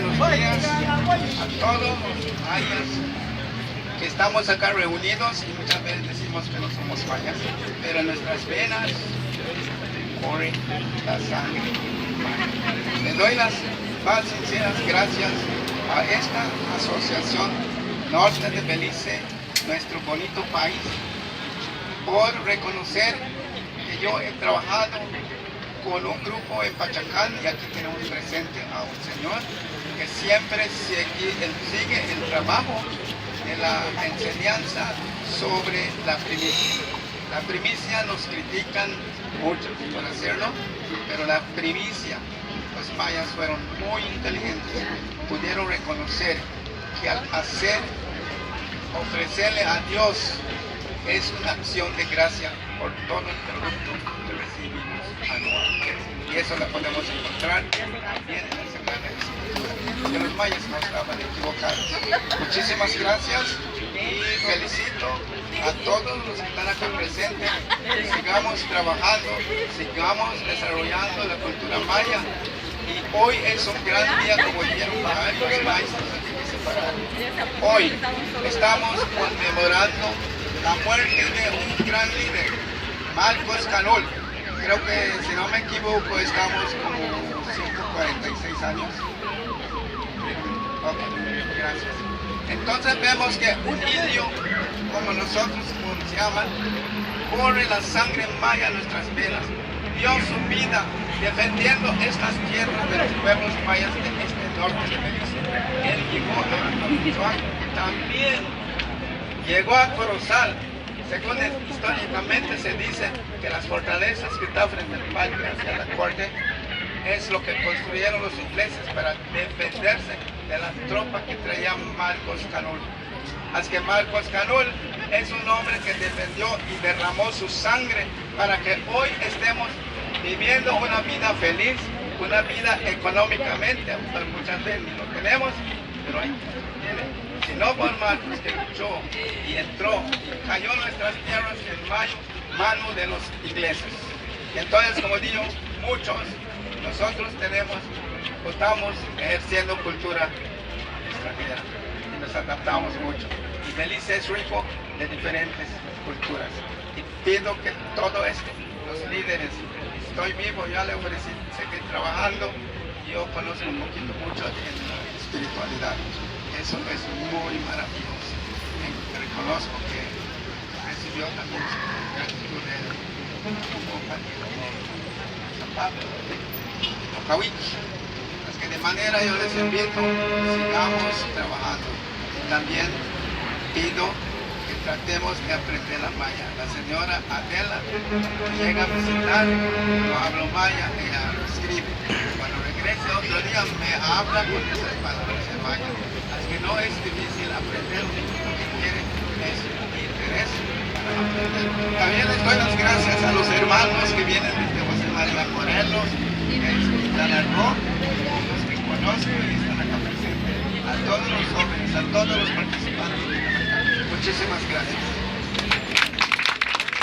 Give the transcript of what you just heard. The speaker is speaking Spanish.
buenos días a todos los mayas que estamos acá reunidos y muchas veces decimos que no somos mayas, pero en nuestras venas corre la sangre maya. Le doy las más sinceras gracias a esta asociación Norte de Belice, nuestro bonito país, por reconocer que yo he trabajado con un grupo en Pachacán, y aquí tenemos presente a un señor que siempre sigue el trabajo de la enseñanza sobre la primicia. La primicia nos critican muchos por hacerlo, pero la primicia, los mayas fueron muy inteligentes, pudieron reconocer que al ofrecerle a Dios es una acción de gracia por todo el producto que recibimos anual. Y eso lo podemos encontrar también en la Sagrada Escritura, que los mayas no estaban equivocados. Muchísimas gracias y felicito a todos los que están acá presentes. Sigamos trabajando, sigamos desarrollando la cultura maya. Y hoy es un gran día, como dijeron varios maestros aquí que se pararon. Hoy estamos conmemorando la muerte de un gran líder, Marcos Canol. Creo que, si no me equivoco, estamos como 146 años. Ok, gracias. Entonces vemos que un indio, como nosotros, como se llaman, corre la sangre maya en nuestras venas. Dio su vida defendiendo estas tierras de los pueblos mayas de este norte de Belice. Él llegó a Michoacán, también llegó a Corozal. Según históricamente se dice que las fortalezas que están frente al parque hacia la corte es lo que construyeron los ingleses para defenderse de la tropa que traía Marcos Canol. Así que Marcos Canol es un hombre que defendió y derramó su sangre para que hoy estemos viviendo una vida feliz, una vida económicamente, muchas veces ni lo tenemos, pero ahí tiene. Si no por Marcos, que luchó y entró y cayó nuestras tierras en mano de los ingleses. Y entonces, como digo, muchos, nosotros estamos ejerciendo cultura extranjera y nos adaptamos mucho. Y Belice es rico de diferentes culturas. Y pido que todo esto, los líderes, estoy vivo, ya le ofrecí seguir trabajando, yo conozco un poquito mucho en la espiritualidad. Eso es muy maravilloso. Reconozco que recibió también su gratitud de como compañero de San Pablo, de Cahuich. Así que de manera yo les invito, sigamos trabajando. También pido que tratemos de aprender la maya. La señora Adela llega a visitar, no hablo maya, ella lo escribe. Cuando regrese otro día me habla con esas palabras de maya. Que no es difícil aprender, lo que quiere es interés para aprender. También les doy las gracias a los hermanos que vienen desde José María Morelos, que están al rock, los que conozco y están acá presentes, a todos los jóvenes, a todos los participantes. Muchísimas gracias.